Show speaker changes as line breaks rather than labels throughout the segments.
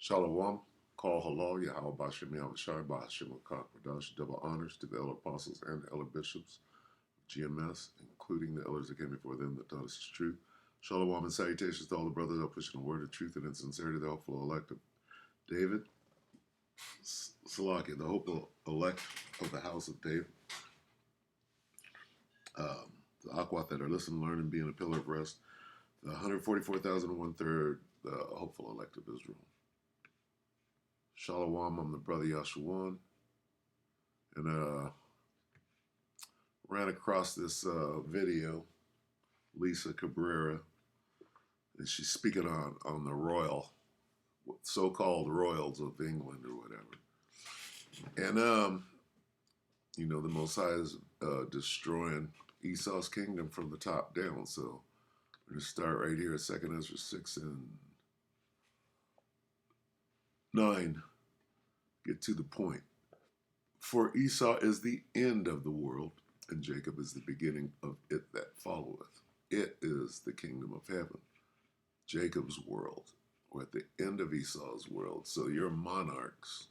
Shalom, call halal, Yahweh Bashem Yahushai, Bashem Akak, double honors to the elder apostles and the elder bishops of GMS, including the elders that came before them that taught us the truth. Shalom and salutations to all the brothers that are pushing the word of truth and in sincerity, the hopeful elect of David. Salakia, the hopeful elect of the house of David. The Aquat that are listening, learning, being a pillar of rest. The 144,001 the hopeful elect of Israel. Shalom, I'm the brother Yashuan, and ran across this video, Lisa Cabrera, and she's speaking on the so-called royals of England or whatever. And the Most High is destroying Esau's kingdom from the top down. So we're going to start right here at 2nd Ezra 6 and 9. Get to the point. For Esau is the end of the world, and Jacob is the beginning of it that followeth. It is the kingdom of heaven, Jacob's world. We're at the end of Esau's world. So your monarchs,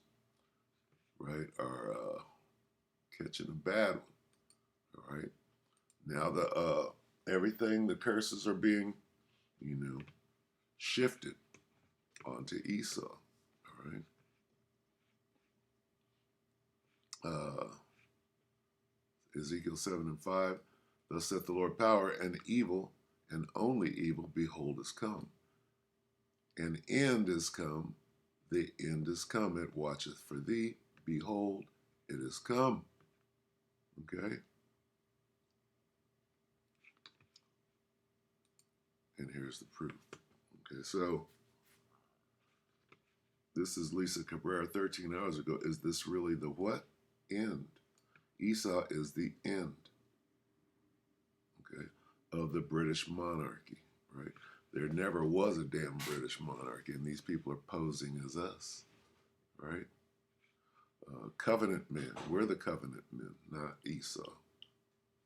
right, are catching a bad one. All right. Now everything, the curses are being, shifted onto Esau. All right. Ezekiel 7 and 5. Thus saith the Lord, power and evil, and only evil, behold, is come. An end is come, the end is come, it watcheth for thee, behold, it is come. Okay? And here's the proof. Okay, so this is Lisa Cabrera 13 hours ago. Is this really the what? End. Esau is the end, okay, of the British monarchy, right? There never was a damn British monarchy, and these people are posing as us, right? Covenant men. We're the covenant men, not Esau.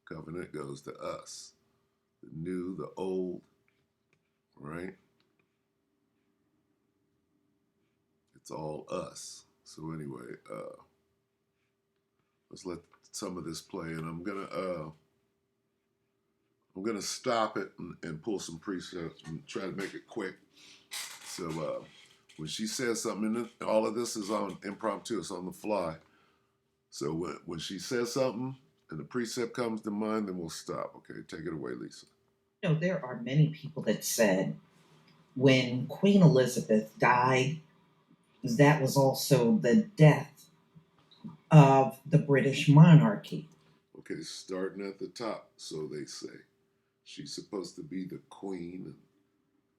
Covenant goes to us. The new, the old, right? It's all us. So anyway, let's let some of this play, and I'm gonna stop it and pull some precepts and try to make it quick. So when she says something, and all of this is on impromptu, it's on the fly. So when she says something and the precept comes to mind, then we'll stop. Okay, take it away, Lisa.
There are many people that said when Queen Elizabeth died, that was also the death of the British monarchy.
Okay, starting at the top, so they say. She's supposed to be the queen and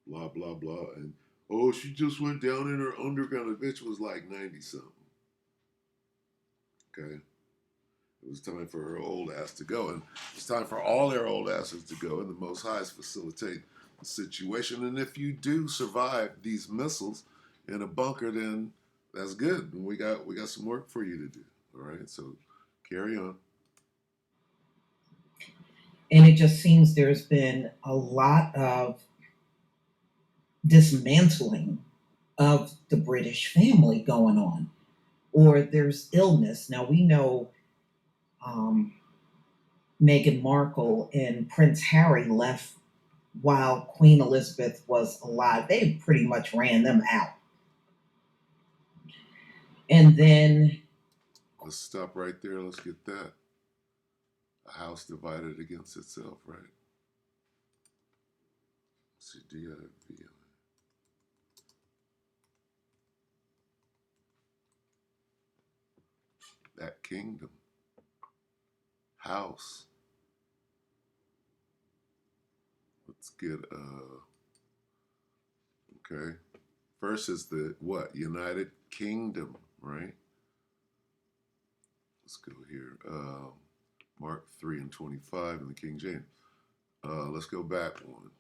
blah, blah, blah. And, oh, she just went down in her underground. The bitch was like 90-something. Okay? It was time for her old ass to go. And it's time for all their old asses to go. And the Most High is facilitate the situation. And if you do survive these missiles in a bunker, then that's good. And we got some work for you to do. All right? So carry on.
And it just seems there's been a lot of dismantling of the British family going on, or there's illness. Now we know Meghan Markle and Prince Harry left while Queen Elizabeth was alive. They pretty much ran them out. And then
let's stop right there. Let's get that. A house divided against itself, right? C-D-I-V-I. That kingdom. House. Let's get, okay. First is the what? United Kingdom, right? Let's go here. Mark 3 and 25 in the King James. Let's go back one.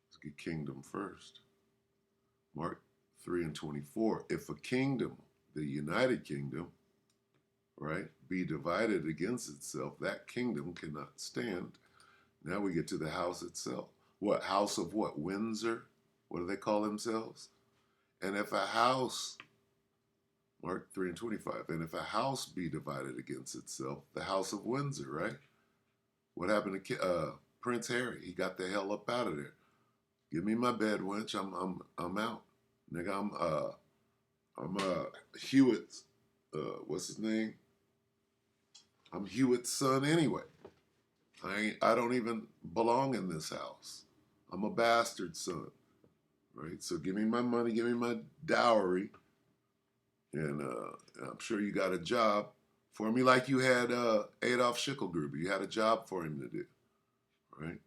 Let's get kingdom first. Mark 3 and 24. If a kingdom, the United Kingdom, right, be divided against itself, that kingdom cannot stand. Now we get to the house itself. What? House of what? Windsor? What do they call themselves? And if a house, Mark 3 and 25, and if a house be divided against itself, the house of Windsor, right? What happened to Prince Harry? He got the hell up out of there. Give me my bed, wench. I'm out, nigga. I'm Hewitt's. What's his name? I'm Hewitt's son anyway. I don't even belong in this house. I'm a bastard son, right? So give me my money, give me my dowry, and I'm sure you got a job for me, like you had Adolf Schicklgruber. You had a job for him to do, right?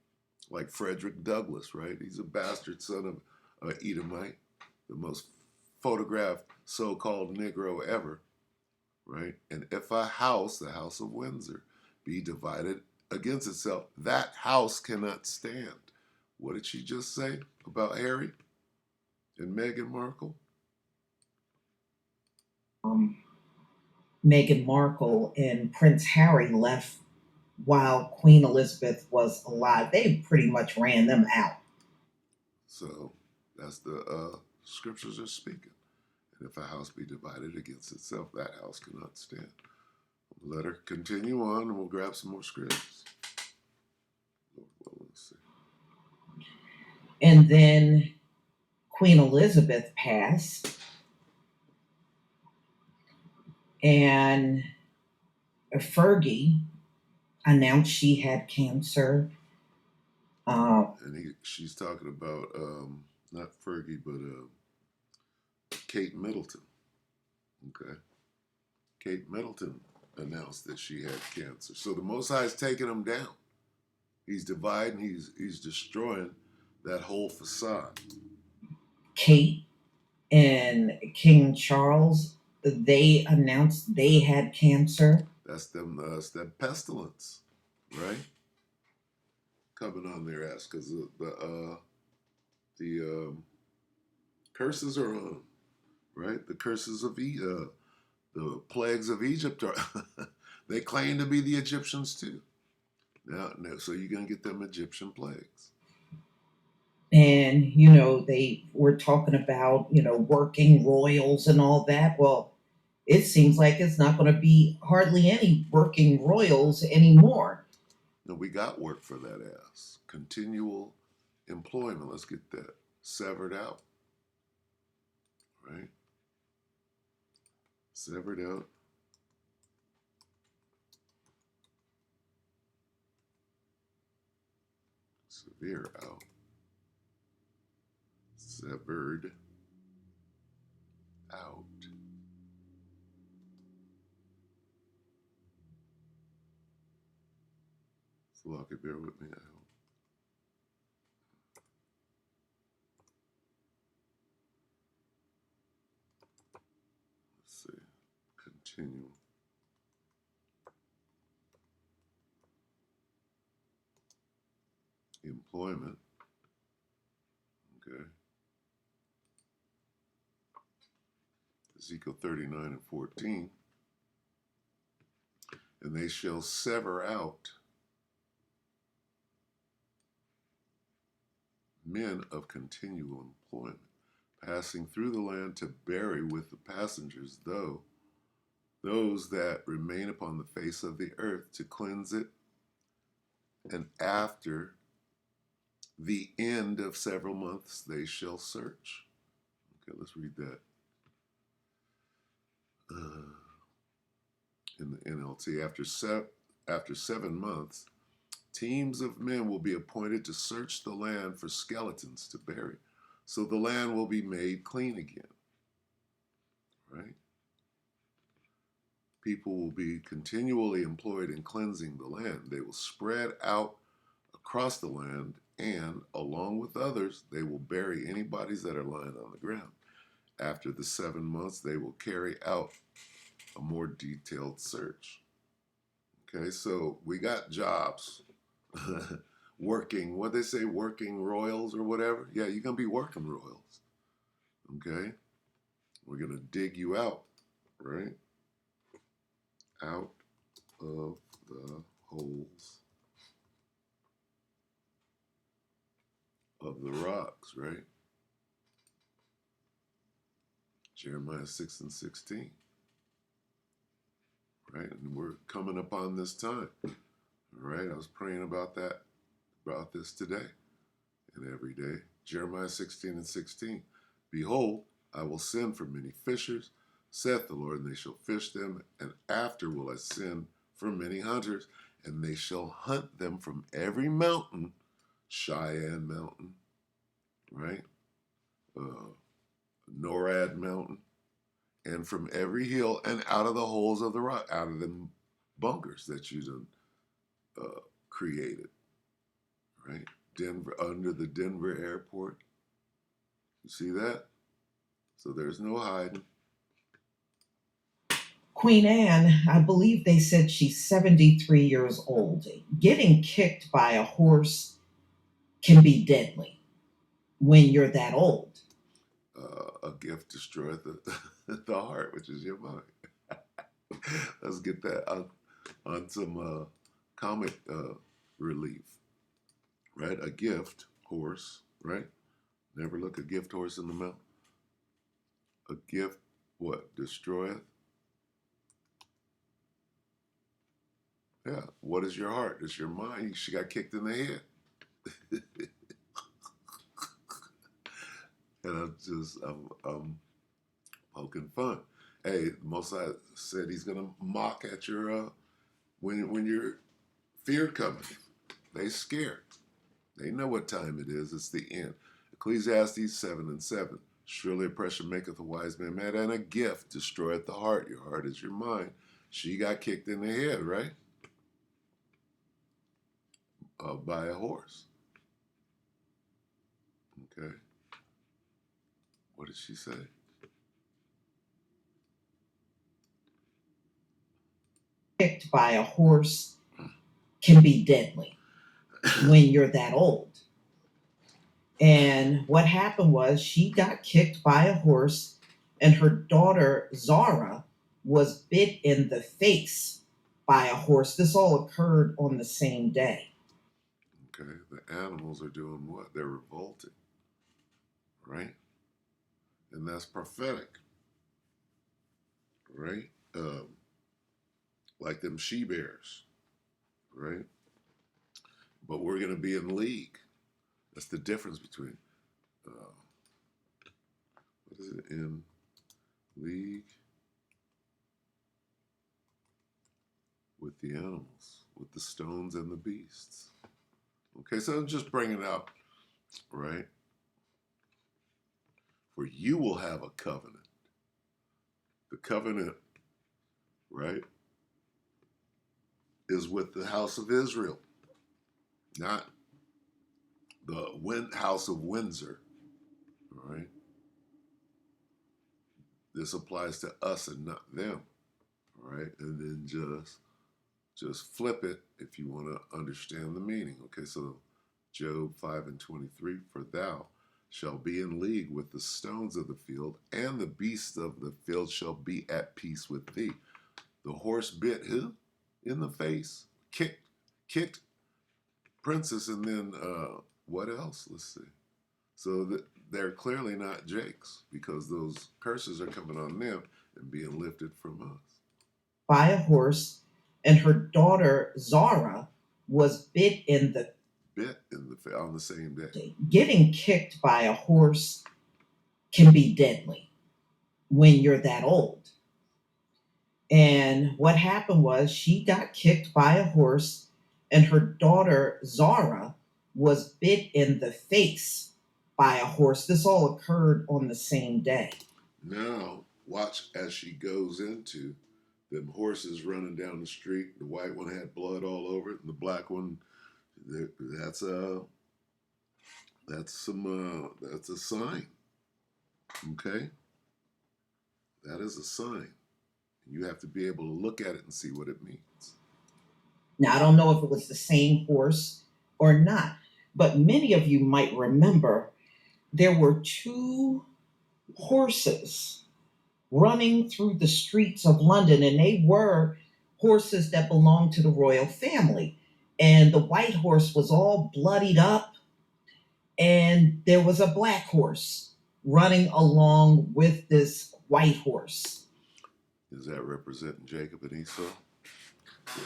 Like Frederick Douglass, right? He's a bastard son of Edomite, the most photographed so-called Negro ever, right? And if a house, the house of Windsor, be divided against itself, that house cannot stand. What did she just say about Harry and Meghan Markle?
Meghan Markle and Prince Harry left while Queen Elizabeth was alive. They pretty much ran them out.
So that's the scriptures are speaking. And if a house be divided against itself, that house cannot stand. Let her continue on, and we'll grab some more scripts. Well, let's see.
And then Queen Elizabeth passed, and Fergie announced she had cancer.
And she's talking about not Fergie, but Kate Middleton. Okay, Kate Middleton announced that she had cancer. So the Most High is taking them down. He's dividing. He's destroying that whole facade.
Kate and King Charles, they announced they had cancer.
That's them. That's that pestilence, right? Coming on their ass because the curses are on them, right? The curses of the plagues of Egypt are. They claim to be the Egyptians too. Now, so you're gonna get them Egyptian plagues.
And they were talking about working royals and all that. Well, it seems like it's not going to be hardly any working royals anymore.
No, we got work for that ass. Continual employment. Let's get that severed out, right? Severed out. Severe out. Severed out. So y'all can bear with me, I hope. Let's see. Continue. Employment. Okay. Ezekiel 39 and 14. And they shall sever out men of continual employment, passing through the land to bury with the passengers, those that remain upon the face of the earth, to cleanse it, and after the end of several months they shall search. Okay, let's read that in the NLT. After 7 months, teams of men will be appointed to search the land for skeletons to bury, so the land will be made clean again. Right? People will be continually employed in cleansing the land. They will spread out across the land, and along with others, they will bury any bodies that are lying on the ground. After the 7 months, they will carry out a more detailed search. Okay, so we got jobs. Working, what they say, working royals or whatever. Yeah, you're going to be working royals. Okay? We're going to dig you out, right? Out of the holes of the rocks, right? Jeremiah 6 and 16. Right? And we're coming upon this time. All right? I was praying about this today and every day. Jeremiah 16 and 16. Behold, I will send for many fishers, saith the Lord, and they shall fish them, and after will I send for many hunters, and they shall hunt them from every mountain, Cheyenne Mountain, right? Norad Mountain, and from every hill, and out of the holes of the rock, out of them bunkers that you done created, right? Denver, under the Denver airport. You see that? So there's no hiding.
Queen Anne, I believe they said she's 73 years old. Getting kicked by a horse can be deadly when you're that old.
A gift destroyeth the heart, which is your mind. Let's get that on some comic relief, right? A gift horse, right? Never look a gift horse in the mouth. A gift, what? Destroyeth? Yeah. What is your heart? It's your mind. She got kicked in the head. And I'm poking fun. Hey, Mosai said he's gonna mock at your when your fear coming. They scared. They know what time it is. It's the end. Ecclesiastes 7 and 7. Surely oppression maketh a wise man mad, and a gift destroyeth the heart. Your heart is your mind. She got kicked in the head, right? By a horse. Okay. What did she say?
Kicked by a horse can be deadly when you're that old. And what happened was she got kicked by a horse, and her daughter Zara was bit in the face by a horse. This all occurred on the same day.
Okay. The animals are doing what? They're revolting. Right? And that's prophetic. Right? Like them she-bears. Right? But we're going to be in league. That's the difference between, what is it, in league with the animals, with the stones and the beasts. Okay, so I'm just bringing it up, right? For you will have a covenant. The covenant, right, is with the house of Israel, not the house of Windsor, all right? This applies to us and not them, all right? And then just flip it if you want to understand the meaning. Okay, so Job 5 and 23, for thou shalt be in league with the stones of the field, and the beasts of the field shall be at peace with thee. The horse bit who? In the face. Kicked Princess, and then what else? Let's see. So they're clearly not Jake's, because those curses are coming on them and being lifted from us.
By a horse, and her daughter Zara was bit in the
on the same day.
Getting kicked by a horse can be deadly when you're that old. And what happened was she got kicked by a horse, and her daughter Zara was bit in the face by a horse. This all occurred on the same day.
Now, watch as she goes into them horses running down the street. The white one had blood all over it, and the black one, that's a sign. Okay? That is a sign. You have to be able to look at it and see what it means.
Now, I don't know if it was the same horse or not, but many of you might remember there were two horses running through the streets of London, and they were horses that belonged to the royal family. And the white horse was all bloodied up, and there was a black horse running along with this white horse.
Is that representing Jacob and Esau?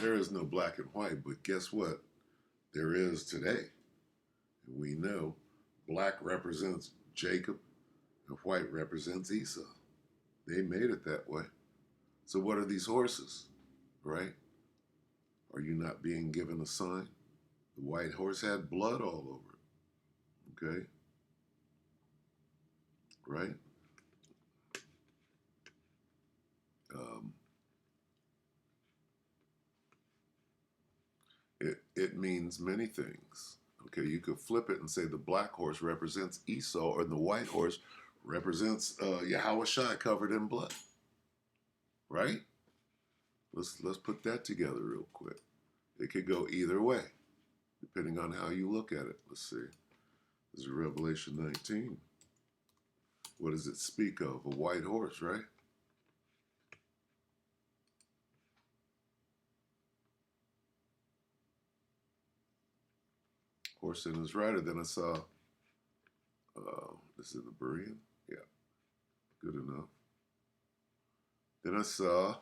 There is no black and white, but guess what? There is today. We know black represents Jacob and white represents Esau. They made it that way. So what are these horses, right? Are you not being given a sign? The white horse had blood all over it, okay? Right? It means many things. Okay, you could flip it and say the black horse represents Esau, or the white horse represents Yahweh Shai covered in blood. Right? Let's put that together real quick. It could go either way, depending on how you look at it. Let's see. This is Revelation 19. What does it speak of? A white horse, right? Horse and his rider. Then I saw, this is the Berean? Yeah, good enough. Then I saw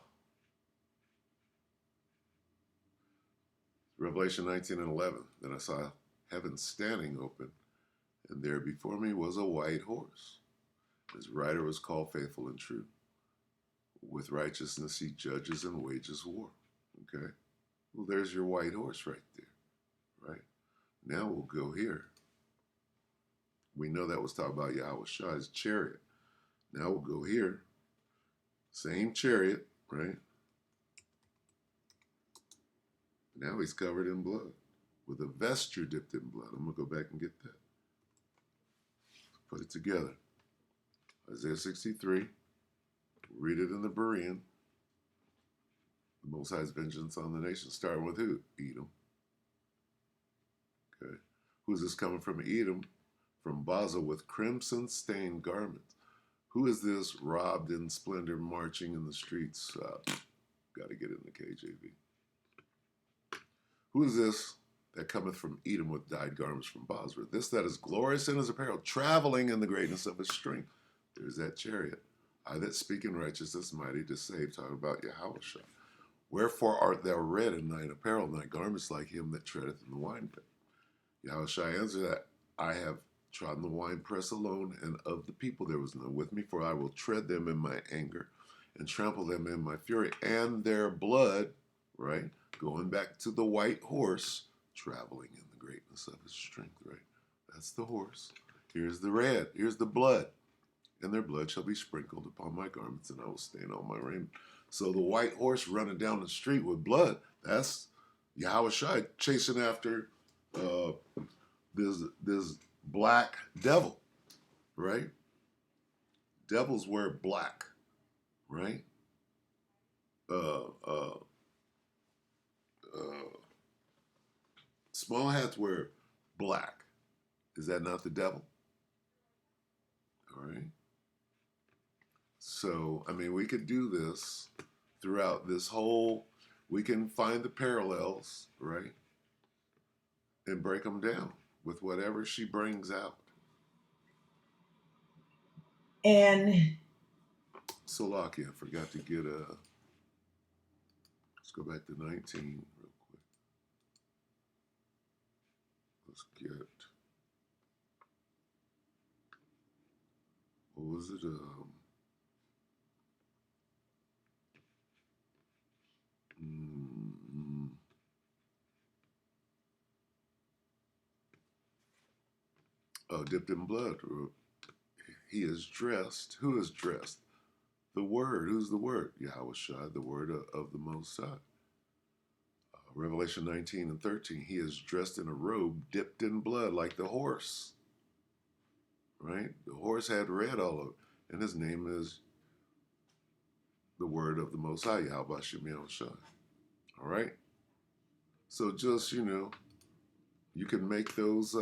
Revelation 19 and 11. Then I saw heaven standing open, and there before me was a white horse. His rider was called Faithful and True. With righteousness he judges and wages war. Okay? Well, there's your white horse right there. Right? Now we'll go here. We know that was talking about Yahweh Shai's chariot. Now we'll go here. Same chariot, right? Now he's covered in blood with a vesture dipped in blood. I'm going to go back and get that. Put it together. Isaiah 63. Read it in the Berean. The Most High's vengeance on the nation. Starting with who? Edom. Okay. Who's this coming from? Edom, from Basel with crimson stained garments. Who is this robbed in splendor marching in the streets? Got to get in the KJV. Who is this that cometh from Edom with dyed garments from Basra? This that is glorious in his apparel, traveling in the greatness of his strength. There's that chariot. I that speak in righteousness, mighty to save, talking about Yahweh Shai. Wherefore art thou red in thine apparel, and thy garments like him that treadeth in the winepress? Yahweh Shai answered that, I have trodden the winepress alone, and of the people there was none with me, for I will tread them in my anger, and trample them in my fury, and their blood, right? Going back to the white horse, traveling in the greatness of his strength, right? That's the horse. Here's the red. Here's the blood. And their blood shall be sprinkled upon my garments, and I will stain all my raiment. So the white horse running down the street with blood, that's Yahweh Shai chasing after this black devil, right? Devils wear black, right? Small hats wear black. Is that not the devil? All right. So, I mean, we could do this throughout this whole, we can find the parallels, right? And break them down with whatever she brings out.
And
Salaki, I forgot to get let's go back to 19 real quick. Let's get, what was it? Dipped in blood. He is dressed. Who is dressed? The Word. Who's the Word? Yahweh Shai, the Word of the Most High. Revelation 19 and 13. He is dressed in a robe dipped in blood like the horse. Right? The horse had red all over it. And his name is the Word of the Most High, Yahweh Shem Yahweh Shai. All right? So just, you can make those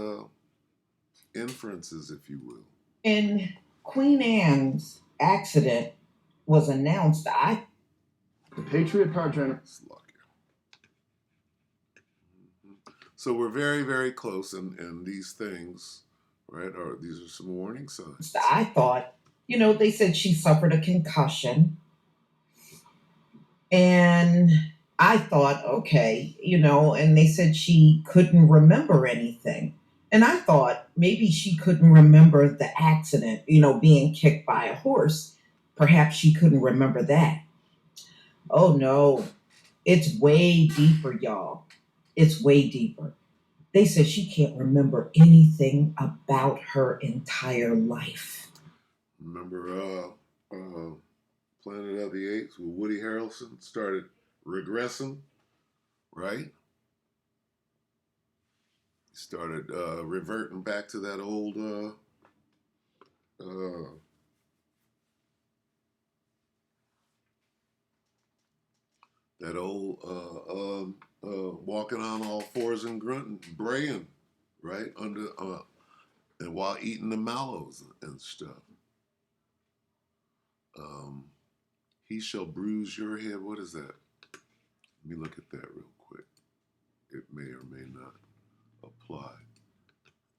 inferences, if you will.
when Queen Anne's accident was announced,
The Patriot Power Trainer.
So we're very, very close, and these things, right, these are some warning signs.
I thought They said she suffered a concussion. And I thought, okay, and they said she couldn't remember anything. And I thought maybe she couldn't remember the accident, being kicked by a horse. Perhaps she couldn't remember that. Oh no, it's way deeper, y'all. It's way deeper. They said she can't remember anything about her entire life.
Remember Planet of the Apes with Woody Harrelson started regressing, right? He started reverting back to that old uh, walking on all fours and grunting, braying, right under and while eating the mallows and stuff. Um, he shall bruise your head. What is that? Let me look at that real quick. It may or may not apply.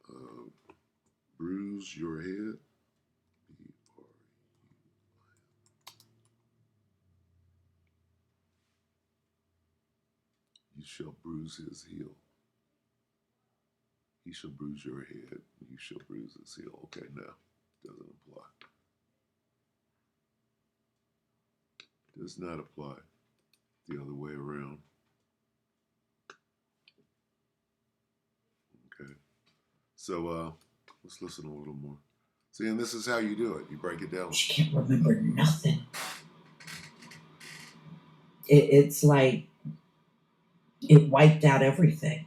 Uh, bruise your head. You shall bruise his heel. He shall bruise your head. You shall bruise his heel. Okay, now doesn't apply. Does not apply. The other way around. Okay. So let's listen a little more. See, and this is how you do it. You break it down.
She can't remember nothing. It's like it wiped out everything,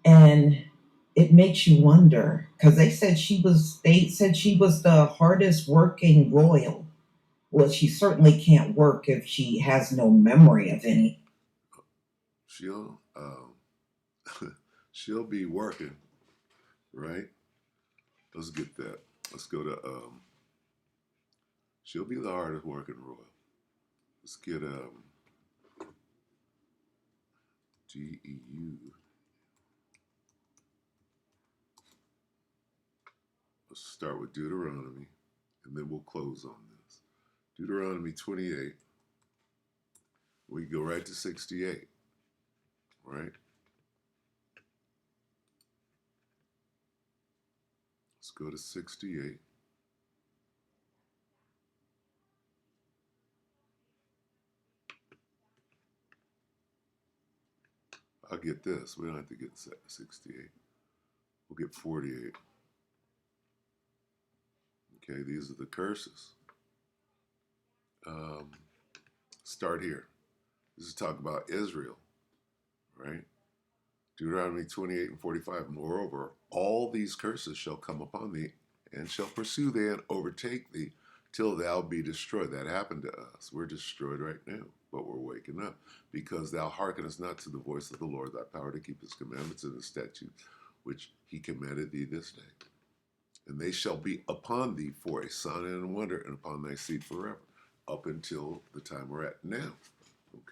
and it makes you wonder because they said she was the hardest working royal. Well, she certainly can't work if she has no memory of any.
She'll she'll be working, right? Let's get that. Let's go to she'll be the hardest working royal. Let's get GEU. Let's start with Deuteronomy, and then we'll close on this. Deuteronomy 28. We go right to 68, right? Let's go to 68. I'll get this. We don't have to get 68. We'll get 48. Okay, these are the curses. Start here. This is talk about Israel, right? Deuteronomy 28 and 45. Moreover, all these curses shall come upon thee, and shall pursue thee and overtake thee, till thou be destroyed. That happened to us. We're destroyed right now, but we're waking up, because thou hearkenest not to the voice of the Lord, thy power to keep his commandments and his statutes, which he commanded thee this day. And they shall be upon thee for a sign and a wonder, and upon thy seed forever, up until the time we're at now.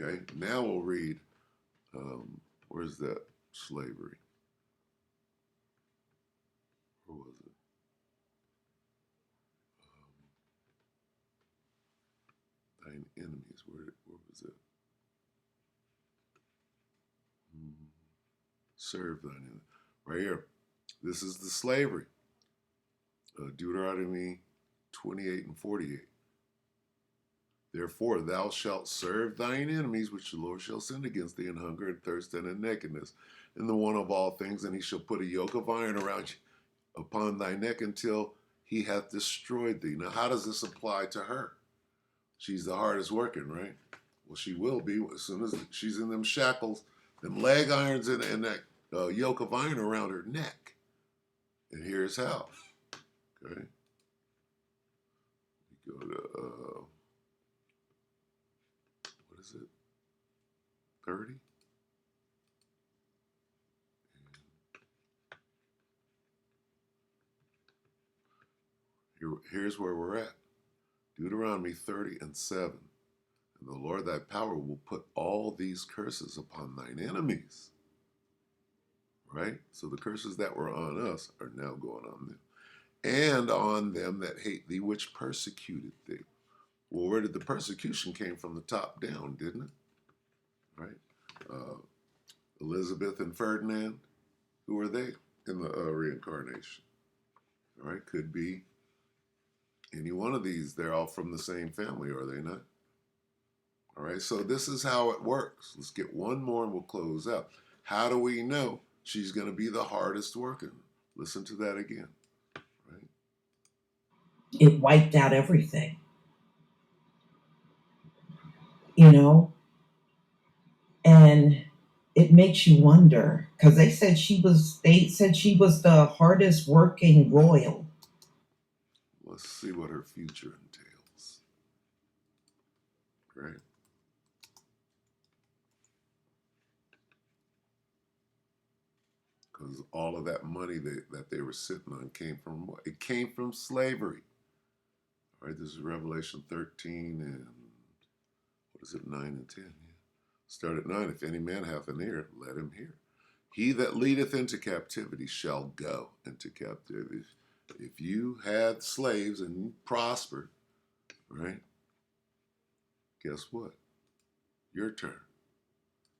Okay, now we'll read, where's that slavery? Where was it? Thine enemies, where was it? Serve thine enemies. Right here. This is the slavery. Deuteronomy 28 and 48. Therefore, thou shalt serve thine enemies, which the Lord shall send against thee, in hunger and thirst and in nakedness, in the want of all things, and he shall put a yoke of iron around you upon thy neck until he hath destroyed thee. Now, how does this apply to her? She's the hardest working, right? Well, she will be as soon as she's in them shackles, them leg irons, and that yoke of iron around her neck. And here's how. Okay. We go to, what is it? 30? Here's where we're at. Deuteronomy 30 and 7. And the Lord thy power will put all these curses upon thine enemies. right? So the curses that were on us are now going on them. And on them that hate thee, which persecuted thee. Well, where did the persecution came from? The top down, didn't it? Right? Elizabeth and Ferdinand, who are they in the reincarnation? All right, could be any one of these. They're all from the same family, are they not? All right, so this is how it works. Let's get one more and we'll close out. How do we know she's going to be the hardest working? Listen to that again, right?
It wiped out everything, you know? And it makes you wonder because they said she was the hardest working royal.
Let's see what her future entails, right? Because all of that money that they were sitting on came from what? It came from slavery. All right, this is Revelation 13 and what is it, 9 and 10? Yeah. Start at 9. If any man hath an ear, let him hear. He that leadeth into captivity shall go into captivity. If you had slaves and you prospered, right? Guess what? Your turn.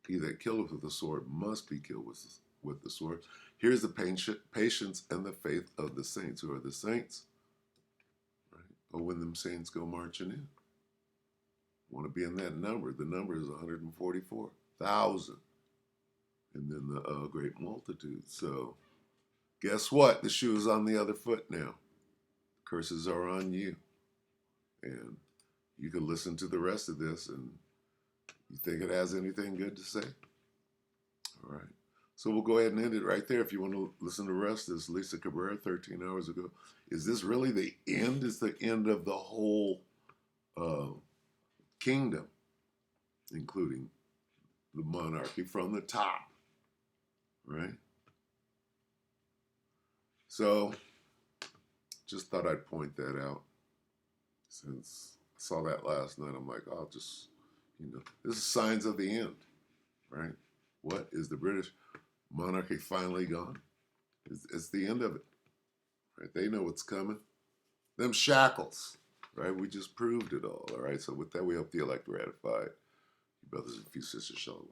He that killeth with the sword must be killed with the sword. Here's the patience and the faith of the saints. Who are the saints? Right? Oh, when them saints go marching in. Want to be in that number. The number is 144,000. And then the great multitude. So guess what? The shoe is on the other foot now. Curses are on you. And you can listen to the rest of this and you think it has anything good to say? All right. So we'll go ahead and end it right there. If you want to listen to the rest, this is Lisa Cabrera, 13 hours ago. Is this really the end? Is the end of the whole kingdom, including the monarchy from the top, right? So just thought I'd point that out. Since I saw that last night, I'm like, I'll just, this is signs of the end, right? What is the British monarchy finally gone? It's the end of it, right? They know what's coming. Them shackles, right? We just proved it all right? So with that, we hope the elect ratified. Brothers and few sisters, shalom.